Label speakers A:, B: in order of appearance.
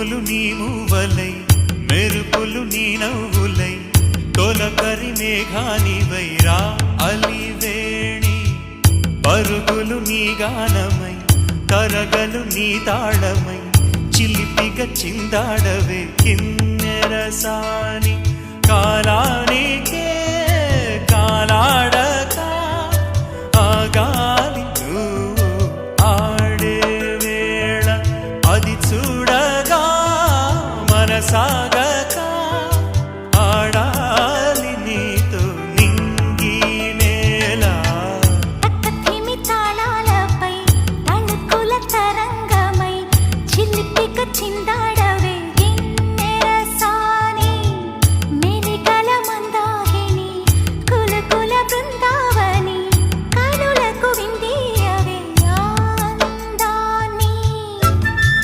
A: పువ్వులు నీ మూవలై మెరుపులు నీ నవ్వులై తొలకరి మేఘానివై రా అలివేణి పరుగులు నీ గానమై తరగలు నీ తాళమై చిలిపిగా చిందాడవే కిన్నెరసాని కాలానికే కాలాడక ఆగాలి నువ్వు ఆడే వేళ అది చూడగా మనసా